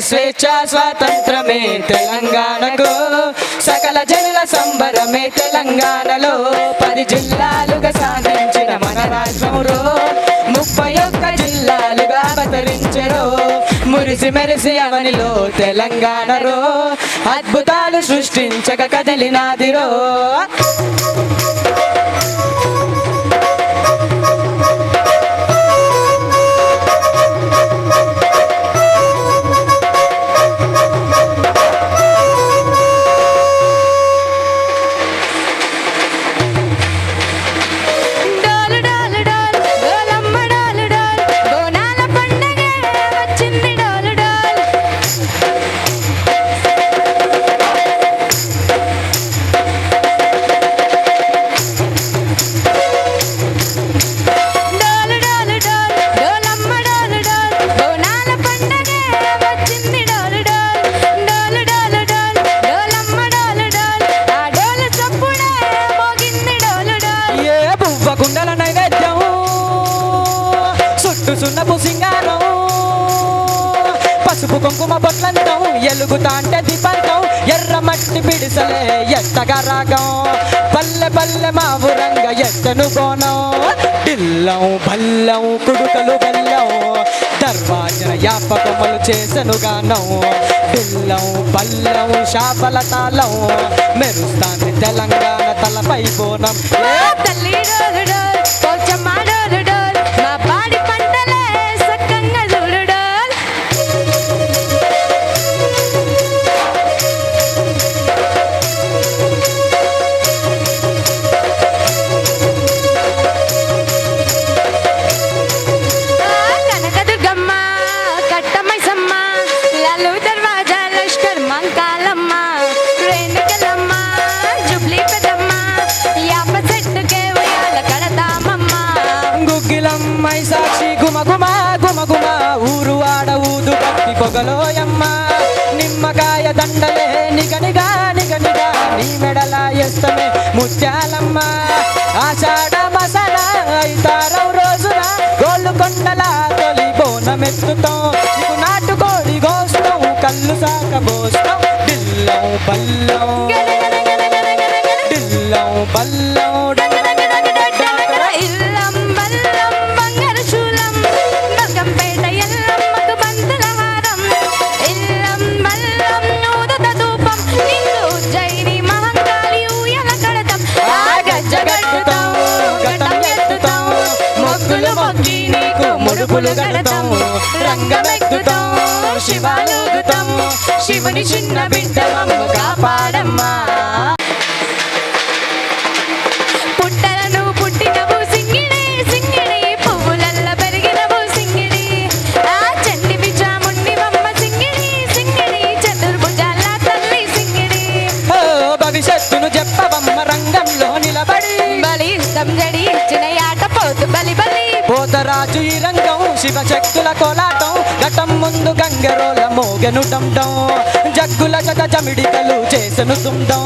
స్వేచ్ఛ స్వాతంత్రమే తెలంగాణకు, సకల జనుల సంబరమే తెలంగాణలో. 10 జిల్లాలుగా సాధించిన మన రాష్ట్రంలో 31 జిల్లాలుగా అవతరించెరో. మురిసి మెరిసి అవనిలో తెలంగాణలో అద్భుతాలు సృష్టించక కదిలినాదిరో. గుండెల నైవేద్యం సున్నపు సింగారం, పసుపు కుంకుమ బొట్లంతం, ఎలుగుతాంటే దీపంతం, ఎర్ర మట్టి పిడిసలే ఎత్తగా రాగం, పల్లె పల్లె మా ఊరంగ ఎత్తను బోనం. ఇల్లం బల్లం కుడుకలు బెల్లం, దర్వాజన యాపకములు చేసను గానం. బిల్లం బల్లం శాపల తాళం, మెరుస్తాంది తెలంగాణ తలపై బోనం. గుగ్గిలమ్మై సాక్షి గుమ గుమ గుమ గుమ, ఊరు ఆడ ఊదు కట్టి పొగలోయమ్మ. నిమ్మకాయ దండలే నిగనిగా నిగనిగా, నీ మెడల ఎస్తమే ముత్యాలమ్మ. ఆషాఢ మసల ఐతారం రోజున గోల్కొండల తొలి బోనమెత్తుతాం, నాటుకోడి గోస్తాం, కళ్ళు సాకబోస్తాం. బిల్లం బల్లం బిల్లం బల్లం ముడుపులు గడతాం, రంగమెక్కుతాం, శివాలుగుతాం, శివుని చిన్న బిడ్డ మమ్ము కాపాడమ్మా. పుట్టలను పుట్టినవు సింగిడి సింగిడి, పువ్వులల్ల పెరిగినవు సింగిడి. ఆ చండివి చాముండి మమ్మ సింగిడి సింగిడి, చతుర్భుజాల తల్లి సింగిడి. ఓ భవిష్యత్తును చెప్పవమ్మ రంగంలో నిలబడి, బలి ఇష్టం జడి ఇచ్చిన ఆట పోతు బలి బలి. పోతరాజు ఈ రంగం శివశక్తుల కోలాటం, ఘటం ముందు గంగరోల మోగెను డండం, జగ్గుల జత జమిడికలు చేసెను తుండం.